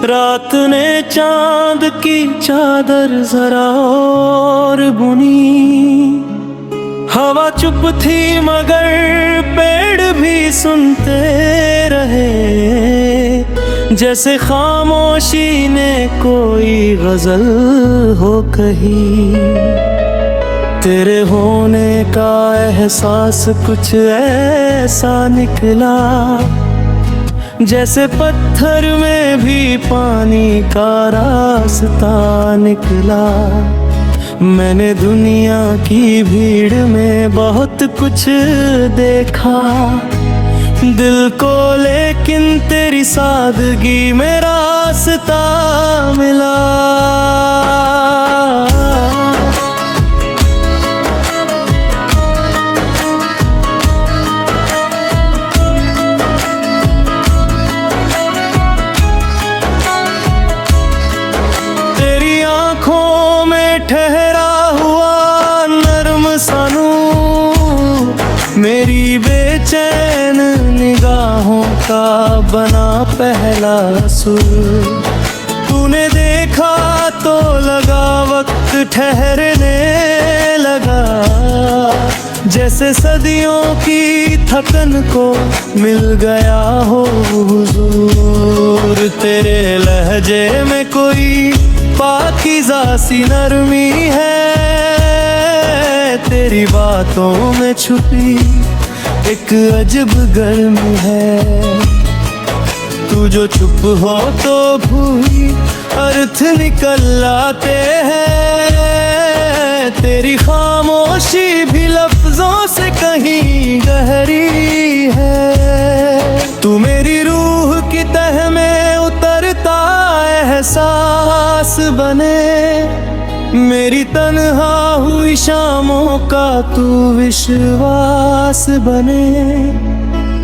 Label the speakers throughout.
Speaker 1: रात ने चांद की चादर जरा और बुनी, हवा चुप थी मगर पेड़ भी सुनते रहे, जैसे खामोशी ने कोई गजल हो कही। तेरे होने का एहसास कुछ ऐसा निकला, जैसे पत्थर में भी पानी का रास्ता निकला। मैंने दुनिया की भीड़ में बहुत कुछ देखा दिल को, लेकिन तेरी सादगी में रास्ता मिला। ठहरा हुआ नर्म सानू, मेरी बेचैन निगाहों का बना पहला सुर। तूने देखा तो लगा वक्त ठहरने लगा, जैसे सदियों की थकन को मिल गया हो हुजूर। तेरे लहजे में कोई पाकीज़ा सी नरमी है, तेरी बातों में छुपी एक अजब गर्मी है। तू जो चुप हो तो भूल अर्थ निकल आते हैं, तेरी खामोशी भी लफ्जों से कहीं गहरी है। तू मेरी रूह की तह में उतरता एहसास बने, मेरी तन्हा हुई शामों का तू विश्वास बने,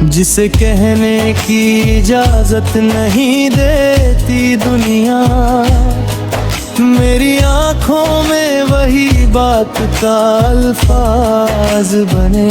Speaker 1: जिसे कहने की इजाजत नहीं देती दुनिया। मेरी आंखों में वही बात का अल्फाज बने।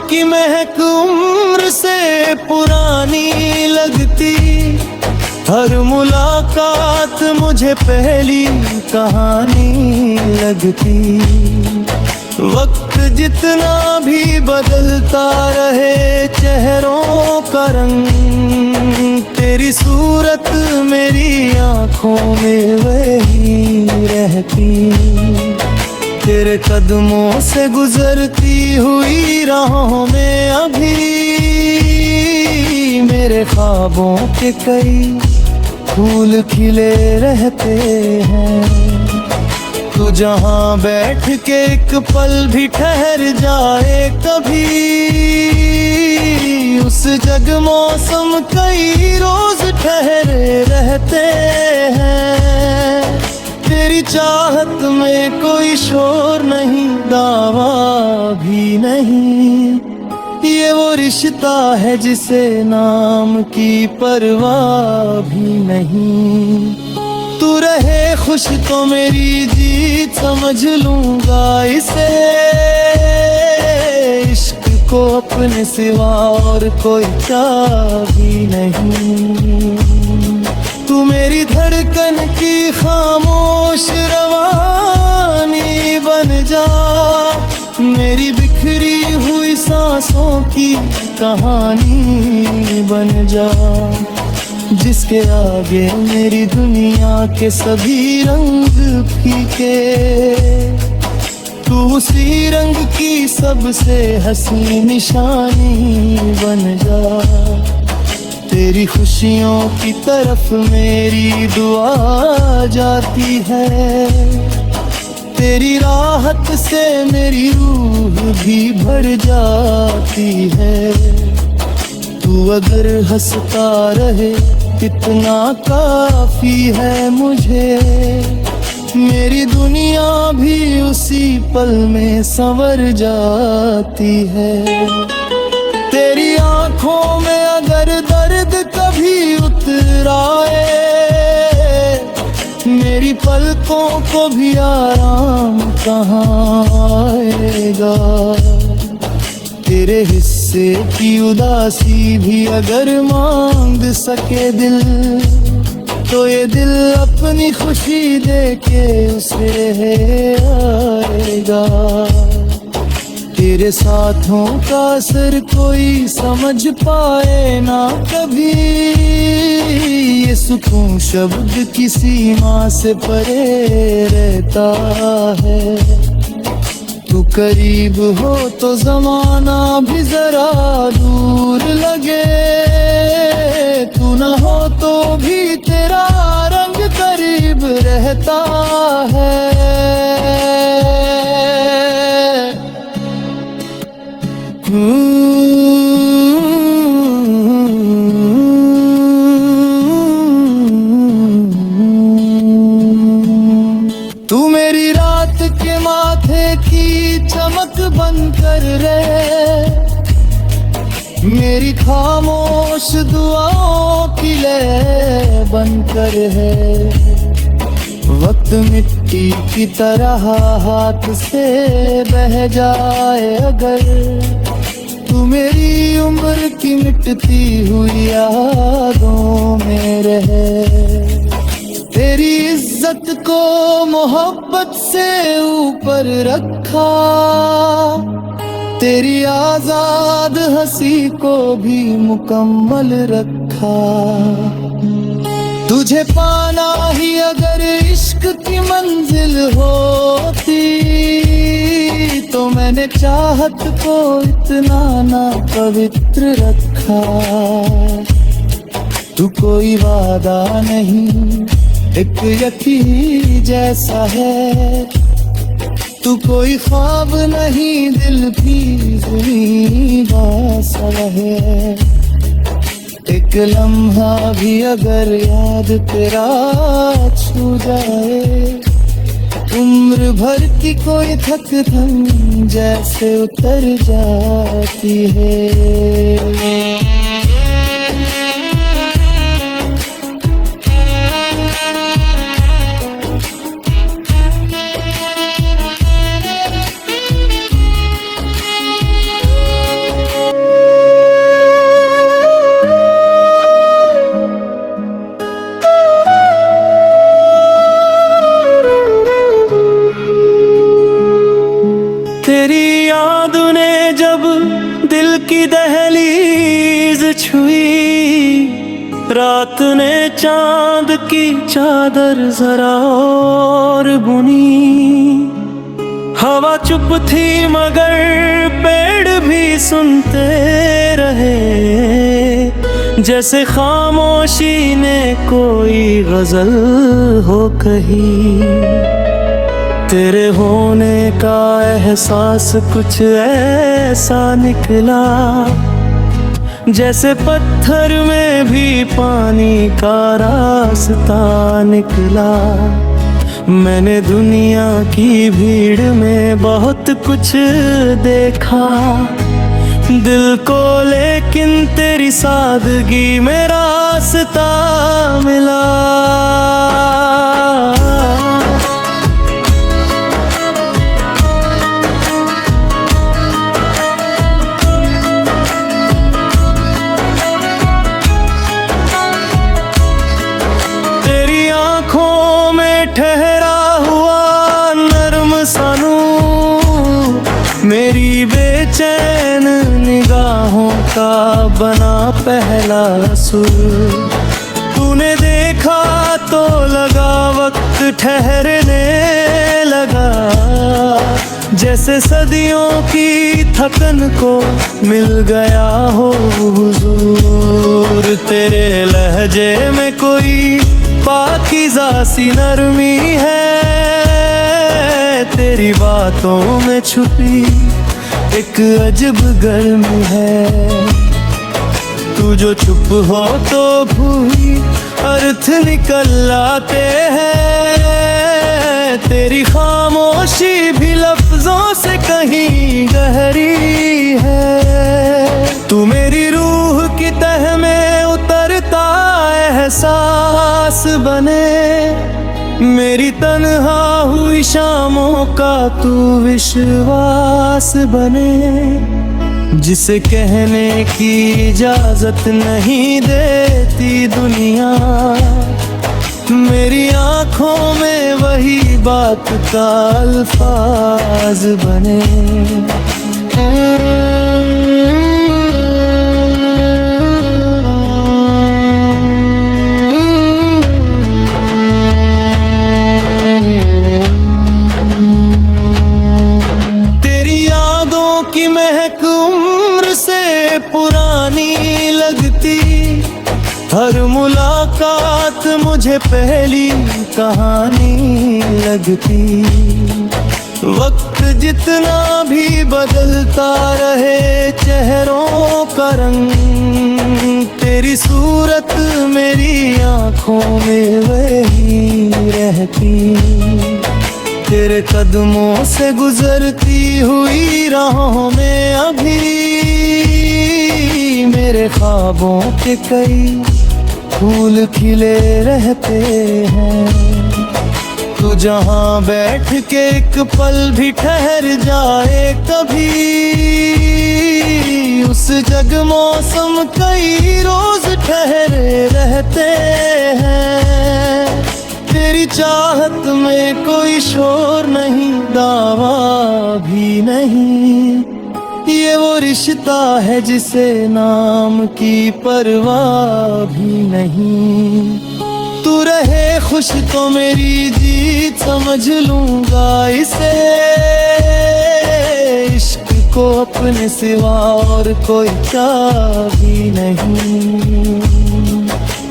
Speaker 1: की महक उम्र से पुरानी लगती, हर मुलाकात मुझे पहली कहानी लगती। वक्त जितना भी बदलता रहे चेहरों का रंग, तेरी सूरत मेरी आंखों में वही रहती। तेरे कदमों से गुजरती हुई राहों में अभी मेरे ख्वाबों के कई फूल खिले रहते हैं। तू जहाँ बैठ के एक पल भी ठहर जाए कभी, उस जग मौसम कई रोज ठहरे रहते हैं। तेरी चाहत में कोई शोर नहीं, दावा भी नहीं, ये वो रिश्ता है जिसे नाम की परवाह भी नहीं। तू रहे खुश तो मेरी जीत समझ लूंगा इसे, इश्क को अपने सिवा और कोई चाह भी नहीं। तू मेरी धड़कन की खामोश रवानी बन जा, मेरी बिखरी हुई सांसों की कहानी बन जा, जिसके आगे मेरी दुनिया के सभी रंग फीके। तू उसी रंग की सबसे हंसी निशानी बन जा, तेरी खुशियों की तरफ मेरी दुआ जाती है। तेरी राहत से मेरी रूह भी भर जाती है। तू अगर हंसता रहे इतना काफी है मुझे, मेरी दुनिया भी उसी पल में संवर जाती है। तेरी आंखों में अगर दर्द कभी उतर आए को भी आराम कहाँ आएगा। तेरे हिस्से की उदासी भी अगर मांग सके दिल, तो ये दिल अपनी खुशी दे के उसे आएगा। तेरे साथों का असर कोई समझ पाए ना कभी, ये सुकून शब्द की सीमा से परे रहता है। तू करीब हो तो जमाना भी जरा दूर लगे, तू न हो तो भी तेरा रंग करीब रहता है। तू मेरी रात के माथे की चमक बनकर रहे, मेरी खामोश दुआओं की लय बनकर है। वक्त मिट्टी की तरह हाथ से बह जाए अगर, तू मेरी उम्र की मिटती हुई यादों में रहे। तेरी इज्जत को मोहब्बत से ऊपर रखा, तेरी आजाद हंसी को भी मुकम्मल रखा। तुझे पाना ही अगर इश्क की मंजिल होती, तो मैंने चाहत को इतना ना पवित्र रखा। तू कोई वादा नहीं, एक यकीन जैसा है। तू कोई ख्वाब नहीं, दिल की जुनी बासा है। एक लम्हा भी अगर याद तेरा छू जाए, उम्र भर की कोई थक थम जैसे उतर जाती है। तेरी याद ने जब दिल की दहलीज छुई, रात ने चांद की चादर जरा और बुनी। हवा चुप थी मगर पेड़ भी सुनते रहे, जैसे खामोशी ने कोई गजल हो कही। तेरे होने का एहसास कुछ ऐसा निकला, जैसे पत्थर में भी पानी का रास्ता निकला। मैंने दुनिया की भीड़ में बहुत कुछ देखा दिल को, लेकिन तेरी सादगी में रास्ता मिला। ठहरा हुआ नरम सानू, मेरी बेचैन निगाहों का बना पहला सुर। तूने देखा तो लगा वक्त ठहरने लगा, जैसे सदियों की थकन को मिल गया हो हुजूर। तेरे लहजे में कोई पाकीज़ा सी नरमी है, तेरी बातों में छुपी एक अजब गर्मी है। तू जो चुप हो तो भूल अर्थ निकल आते हैं, तेरी खामोशी भी लफ्जों से कहीं गहरी है। तू मेरी रूह की तह में उतरता एहसास बने, मेरी तन्हा हुई शामों का तू विश्वास बने, जिसे कहने की इजाजत नहीं देती दुनिया। मेरी आंखों में वही बात का अल्फाज बने। तेरी यादों की महक उम्र से पुरानी लगती, हर मुलाकात मुझे पहली कहानी लगती। वक्त जितना भी बदलता रहे चेहरों का रंग, तेरी सूरत मेरी आंखों में वही रहती। तेरे कदमों से गुजरती हुई राहों में अभी मेरे ख्वाबों के कई फूल खिले रहते हैं। तू जहाँ बैठ के एक पल भी ठहर जाए कभी, उस जग मौसम कई रोज ठहरे रहते हैं। तेरी चाहत में कोई शोर नहीं, दावा भी नहीं, ये वो रिश्ता है जिसे नाम की परवाह भी नहीं। तू रहे खुश तो मेरी जीत समझ लूंगा इसे, इश्क को अपने सिवा और कोई चाबी नहीं।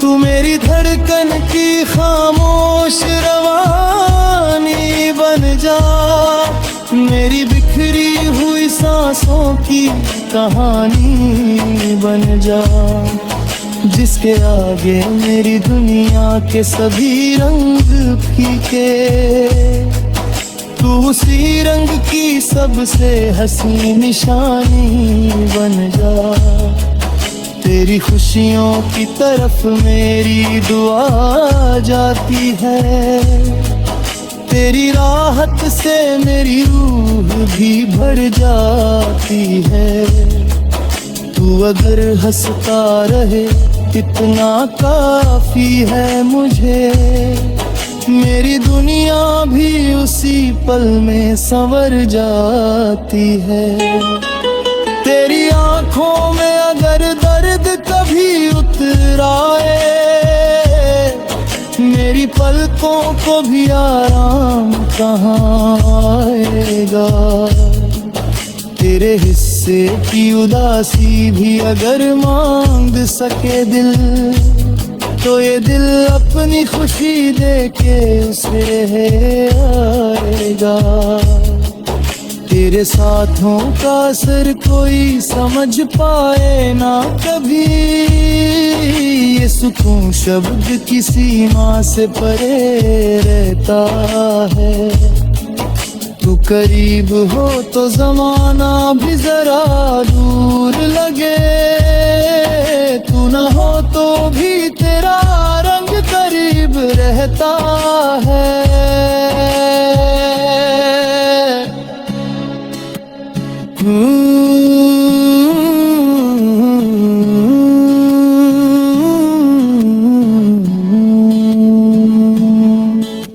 Speaker 1: तू मेरी धड़कन की खामोश रवानी बन जा, मेरी बिखरी हुई सांसों की कहानी बन जा। जिसके आगे मेरी दुनिया के सभी रंग फीके, तू उसी रंग की सबसे हंसी निशानी बन जा। तेरी खुशियों की तरफ मेरी दुआ जाती है, तेरी राहत से मेरी रूह भी भर जाती है। तू अगर हंसता रहे इतना काफी है मुझे, मेरी दुनिया भी उसी पल में संवर जाती है। तेरी आंखों में अगर दर्द कभी उतर आए, मेरी पलकों को भी आराम कहाँ आएगा। तेरे हिस्से की उदासी भी अगर मांग सके दिल, तो ये दिल अपनी खुशी देके उसे आएगा। तेरे साथों का असर कोई समझ पाए ना कभी, ये सुकून शब्द की सीमा से परे रहता है। तू करीब हो तो जमाना भी जरा दूर लगे, तू न हो तो भी तेरा रंग करीब रहता है।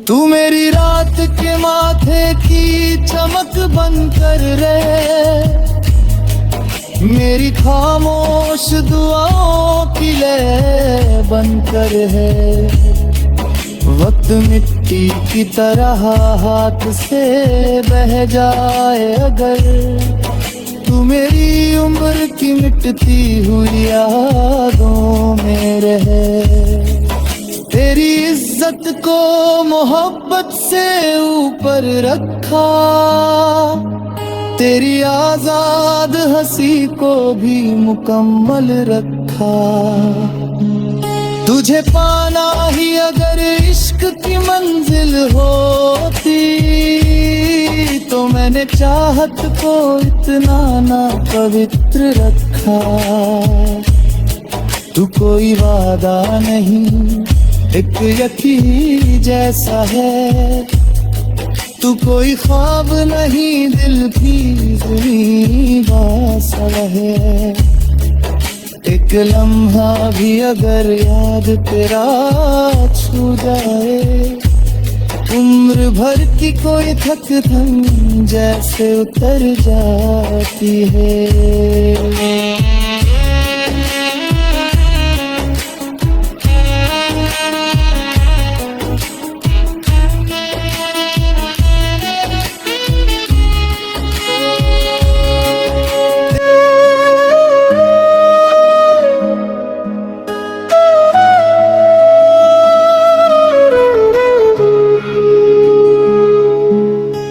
Speaker 1: तू मेरी रात के माथे की चमक बनकर रहे, मेरी खामोश दुआओं की लय बनकर है। वक्त मिट्टी की तरह हाथ से बह जाए अगर, तू मेरी उम्र की मिटती हुई यादों में रहे। तेरी इज्जत को मोहब्बत से ऊपर रखा, तेरी आजाद हंसी को भी मुकम्मल रखा। तुझे पाना ही अगर इश्क की मंजिल होती, तो मैंने चाहत को इतना ना पवित्र रखा। तू कोई वादा नहीं एक यकीन जैसा है तू, कोई ख्वाब नहीं दिल की जुनी बासा है। एक लम्हा भी अगर याद तेरा छू जाए, उम्र भर की कोई थक थन जैसे उतर जाती है।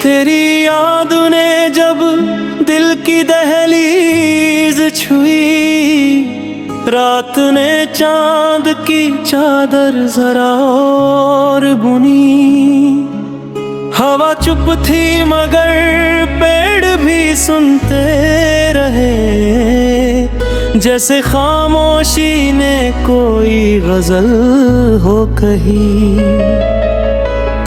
Speaker 1: तेरी याद ने जब दिल की दहलीज छुई, रात ने चांद की चादर जरा और बुनी। हवा चुप थी मगर पेड़ भी सुनते रहे, जैसे खामोशी ने कोई गजल हो कही।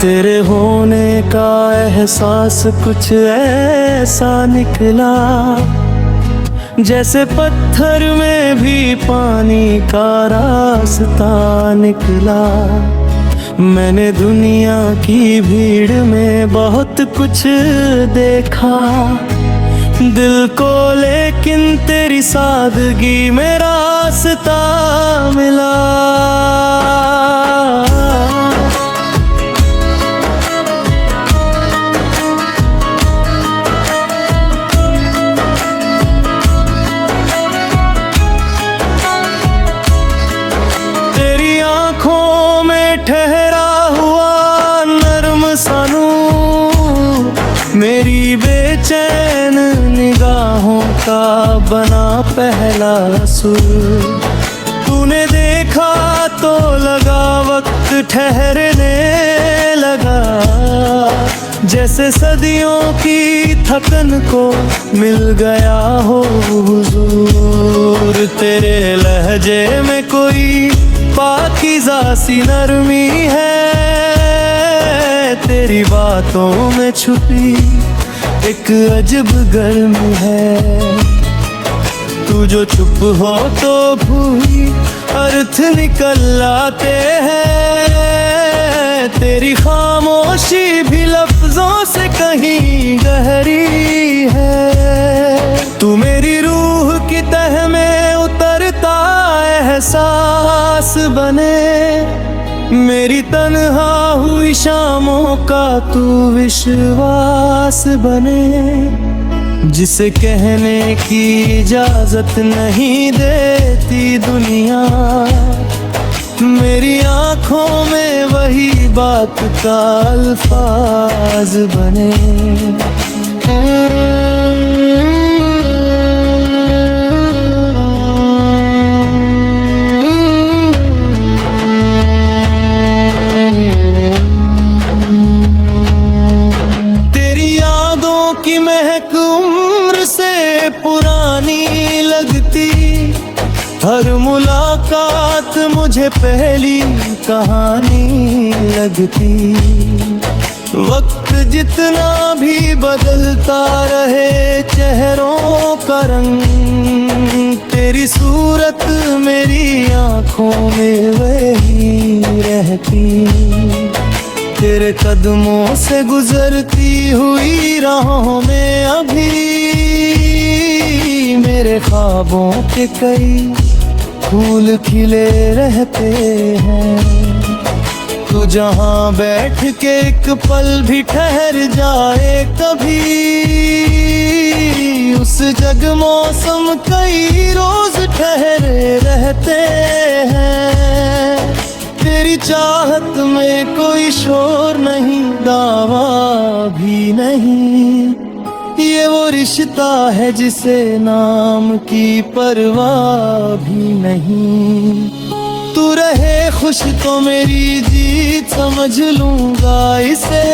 Speaker 1: तेरे होने का एहसास कुछ ऐसा निकला, जैसे पत्थर में भी पानी का रास्ता निकला। मैंने दुनिया की भीड़ में बहुत कुछ देखा दिल को, लेकिन तेरी सादगी में रास्ता मिला। ठहरा हुआ नर्म सानू, मेरी बेचैन निगाहों का बना पहला सुर। तूने देखा तो लगा वक्त ठहरने लगा, जैसे सदियों की थकन को मिल गया हो हुजूर। तेरे लहजे में कोई पाकीज़ा सी नरमी है, तेरी बातों में छुपी एक अजब गर्मी है। तू जो चुप हो तो भूली अर्थ निकल आते हैं, तेरी खामोशी भी लफ्जों से कहीं गहरी है। तू मेरी रूह की तह में उतरता एहसास बने, मेरी तन्हा हुई शामों का तू विश्वास बने। जिसे कहने की इजाजत नहीं देती दुनिया, मेरी आंखों में वही बात का अल्फाज बने। तेरी यादों की महक उम्र से पुरानी लगती, हर मुलाकात मुझे पहली कहानी लगती। वक्त जितना भी बदलता रहे चेहरों का रंग, तेरी सूरत मेरी आंखों में वही रहती। तेरे कदमों से गुजरती हुई राहों में अभी मेरे ख्वाबों के कई फूल खिले रहते हैं। तू जहाँ बैठ के एक पल भी ठहर जाए कभी, उस जग मौसम कई रोज ठहरे रहते हैं। तेरी चाहत में कोई शोर नहीं, दावा भी नहीं, ये वो रिश्ता है जिसे नाम की परवाह भी नहीं। तू रहे खुश तो मेरी जीत समझ लूंगा इसे,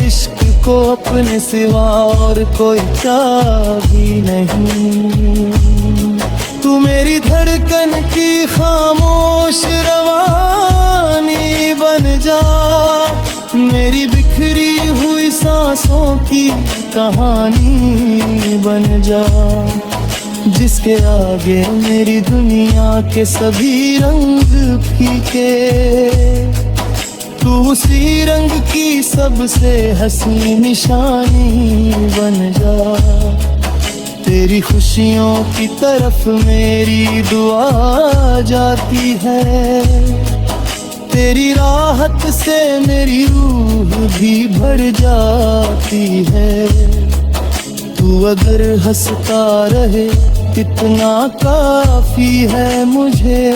Speaker 1: इश्क को अपने सिवा और कोई चाह भी नहीं। तू मेरी धड़कन धड़कन की खामोश रवानी बन जा, मेरी बिखरी हुई सांसों की कहानी बन जा, जिसके आगे मेरी दुनिया के सभी रंग फीके, तू उसी रंग की सबसे हंसी निशानी बन जा। तेरी खुशियों की तरफ मेरी दुआ जाती है, तेरी राहत से मेरी रूह भी भर जाती है। तू अगर हंसता रहे इतना काफी है मुझे,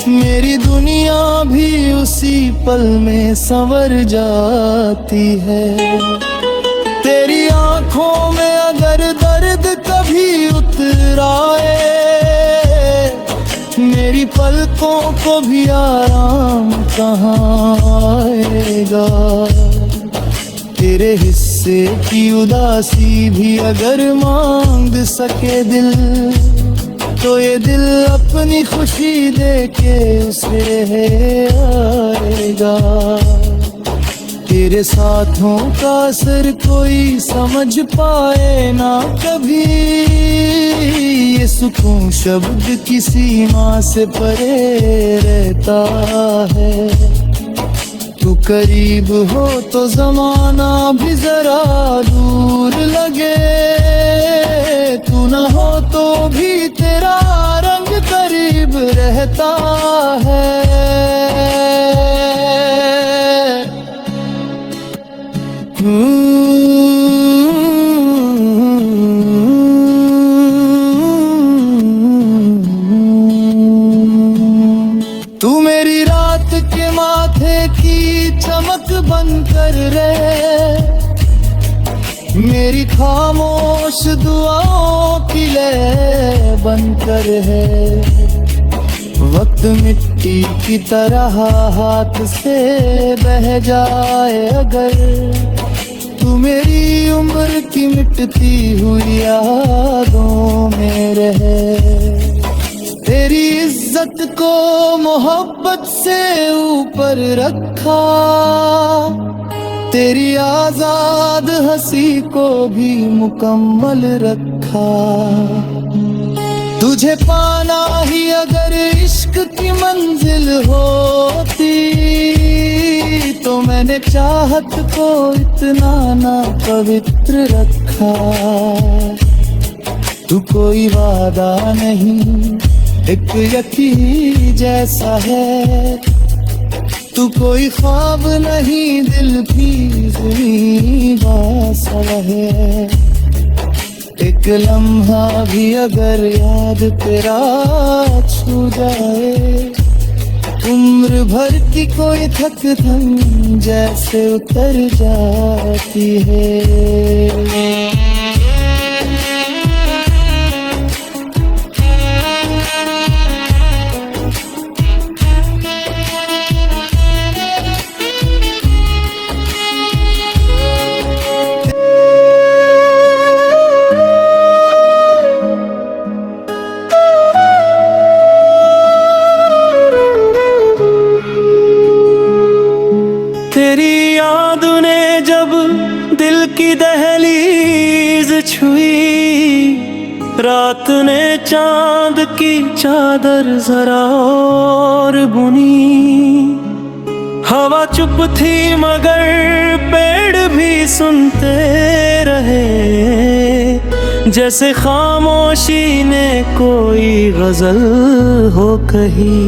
Speaker 1: मेरी दुनिया भी उसी पल में संवर जाती है। तेरी आंखों में अगर दर्द कभी उतर आए, मेरी पलकों को भी आराम कहाँ आएगा। तेरे हिस्से की उदासी भी अगर मांग सके दिल, तो ये दिल अपनी खुशी देके उसे आएगा। तेरे साथों का असर कोई समझ पाए ना कभी, ये सुकून शब्द की सीमा से परे रहता है। तू करीब हो तो जमाना भी जरा दूर लगे, तू न हो तो भी तेरा रंग करीब रहता है। तू मेरी रात के माथे की चमक बनकर रहे, मेरी खामोश दुआओं की लय बनकर है। वक्त मिट्टी की तरह हाथ से बह जाए अगर, तू मेरी उम्र की मिटती हुई यादों में रहे। तेरी इज्जत को मोहब्बत से ऊपर रखा, तेरी आजाद हंसी को भी मुकम्मल रखा। तुझे पाना ही अगर इश्क की मंजिल होती, तो मैंने चाहत को इतना ना पवित्र रखा। तू कोई वादा नहीं, एक यकीन जैसा है। तू कोई ख्वाब नहीं, दिल की सा है। एक लम्हा भी अगर याद तेरा छू जाए, उम्र भर की कोई थकन जैसे उतर जाती है। तेरी याद ने जब दिल की दहलीज छुई, रात ने चांद की चादर जरा और बुनी। हवा चुप थी मगर पेड़ भी सुनते रहे, जैसे खामोशी ने कोई गजल हो कही।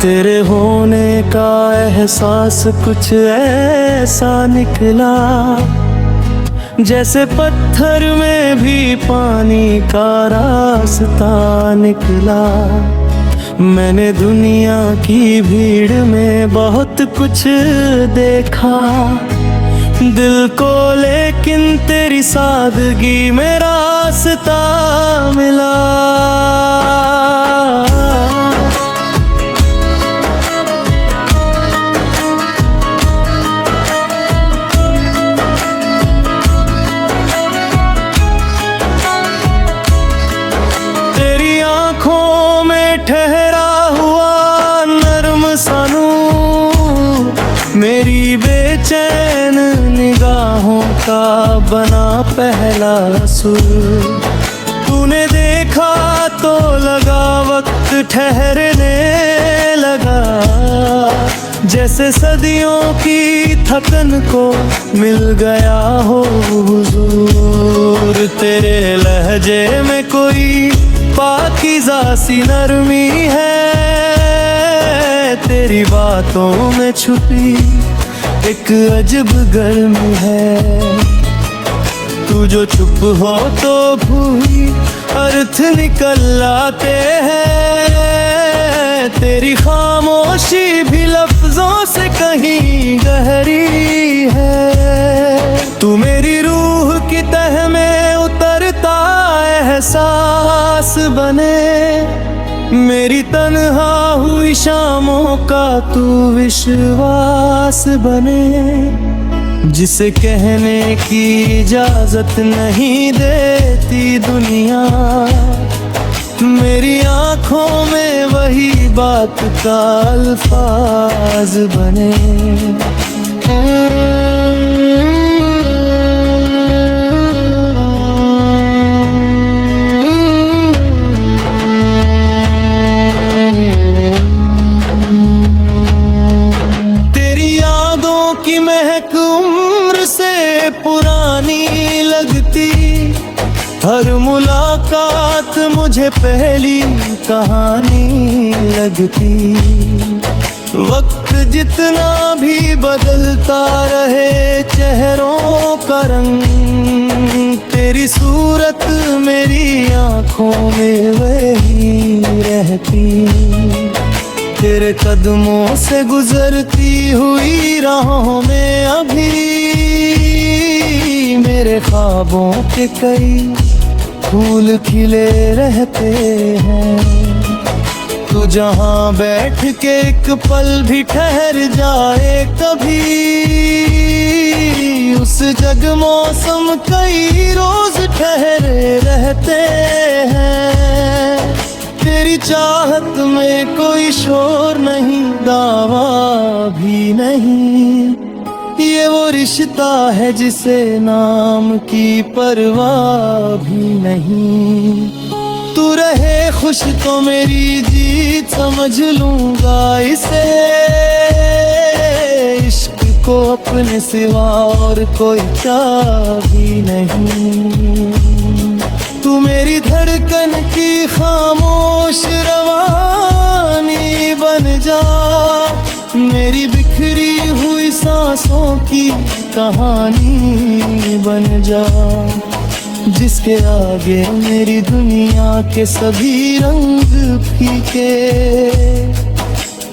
Speaker 1: तेरे होने का एहसास कुछ ऐसा निकला, जैसे पत्थर में भी पानी का रास्ता निकला। मैंने दुनिया की भीड़ में बहुत कुछ देखा दिल को, लेकिन तेरी सादगी में रास्ता मिला। का बना पहला सुर। तूने देखा तो लगा वक्त ठहरने लगा, जैसे सदियों की थकन को मिल गया हो हुजूर। तेरे लहजे में कोई पाकीज़ा सी नरमी है, तेरी बातों में छुपी एक अजब गर्मी है। तू जो चुप हो तो भूल अर्थ निकल आते हैं, तेरी खामोशी भी लफ्जों से कहीं गहरी है। तू मेरी रूह की तह में उतरता एहसास बने, मेरी तन्हा हुई शामों का तू विश्वास बने, जिसे कहने की इजाजत नहीं देती दुनिया। मेरी आंखों में वही बात का अल्फाज बने। तेरी यादों की महक उम्र से पुरानी लगती, हर मुलाकात मुझे पहली कहानी लगती। वक्त जितना भी बदलता रहे चेहरों का रंग, तेरी सूरत मेरी आंखों में वही रहती। तेरे कदमों से गुजरती हुई राहों में अभी मेरे ख्वाबों के कई फूल खिले रहते हैं। तू जहाँ बैठ के एक पल भी ठहर जाए कभी, उस जग मौसम कई रोज ठहरे रहते हैं। तेरी चाहत में कोई शोर नहीं, दावा भी नहीं, ये वो रिश्ता है जिसे नाम की परवाह भी नहीं। तू रहे खुश तो मेरी जीत समझ लूंगा इसे, इश्क को अपने सिवा और कोई चाह भी नहीं। तू मेरी धड़कन की खामोश रवानी बन जा, मेरी बिखरी हुई सांसों की कहानी बन जा, जिसके आगे मेरी दुनिया के सभी रंग फीके।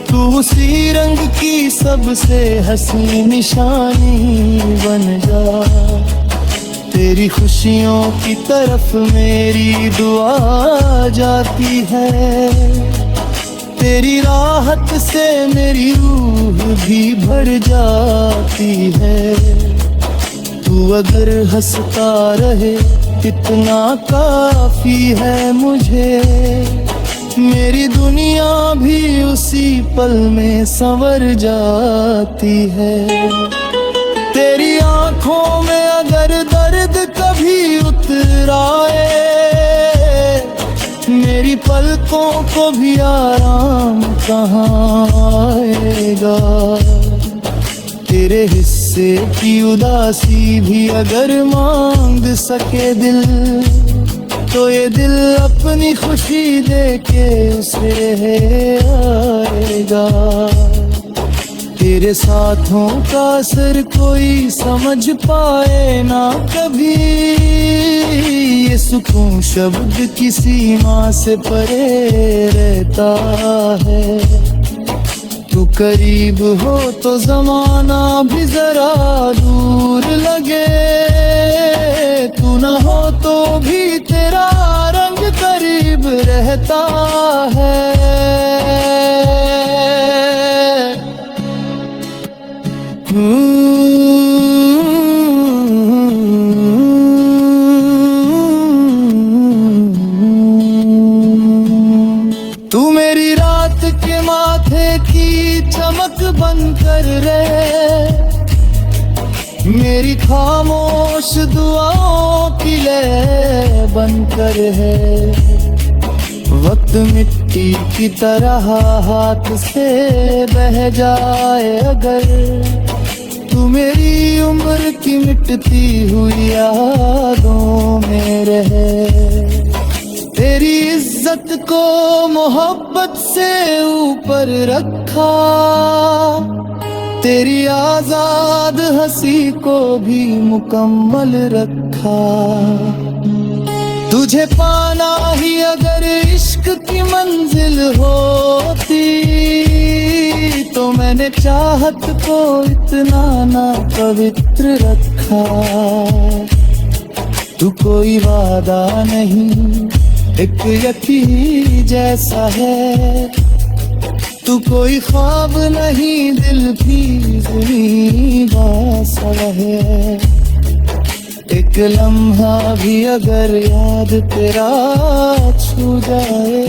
Speaker 1: तू उसी रंग की सबसे हंसी निशानी बन जा, तेरी खुशियों की तरफ मेरी दुआ जाती है। तेरी राहत से मेरी रूह भी भर जाती है। तू अगर हंसता रहे इतना काफी है मुझे, मेरी दुनिया भी उसी पल में संवर जाती है। तेरी आंखों में अगर दर्द कभी उतर आए, मेरी पलकों को भी आराम कहाँ आएगा। तेरे हिस्से की उदासी भी अगर मांग सके दिल, तो ये दिल अपनी खुशी देके उसे आएगा। तेरे साथों का असर कोई समझ पाए ना कभी, ये सुकून शब्द की सीमा से परे रहता है। तू करीब हो तो जमाना भी जरा दूर लगे, तू न हो तो भी तेरा रंग करीब रहता है। तू मेरी रात के माथे की चमक बनकर रहे, मेरी खामोश दुआओं की लय बनकर है, वक्त मिट्टी की तरह हाथ से बह जाए अगर, तू मेरी उम्र की मिटती हुई यादों में रहे। तेरी इज्जत को मोहब्बत से ऊपर रखा, तेरी आजाद हंसी को भी मुकम्मल रखा। तुझे पाना ही अगर इश्क की मंजिल होती, तो मैंने चाहत को इतना ना पवित्र रखा। तू कोई वादा नहीं, एक यकीन जैसा है, तू कोई ख्वाब नहीं, दिल भी ज़मीं सा है। एक लम्हा भी अगर याद तेरा छू जाए,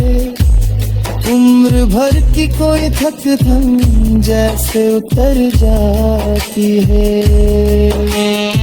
Speaker 1: उम्र भर की कोई थकन जैसे उतर जाती है।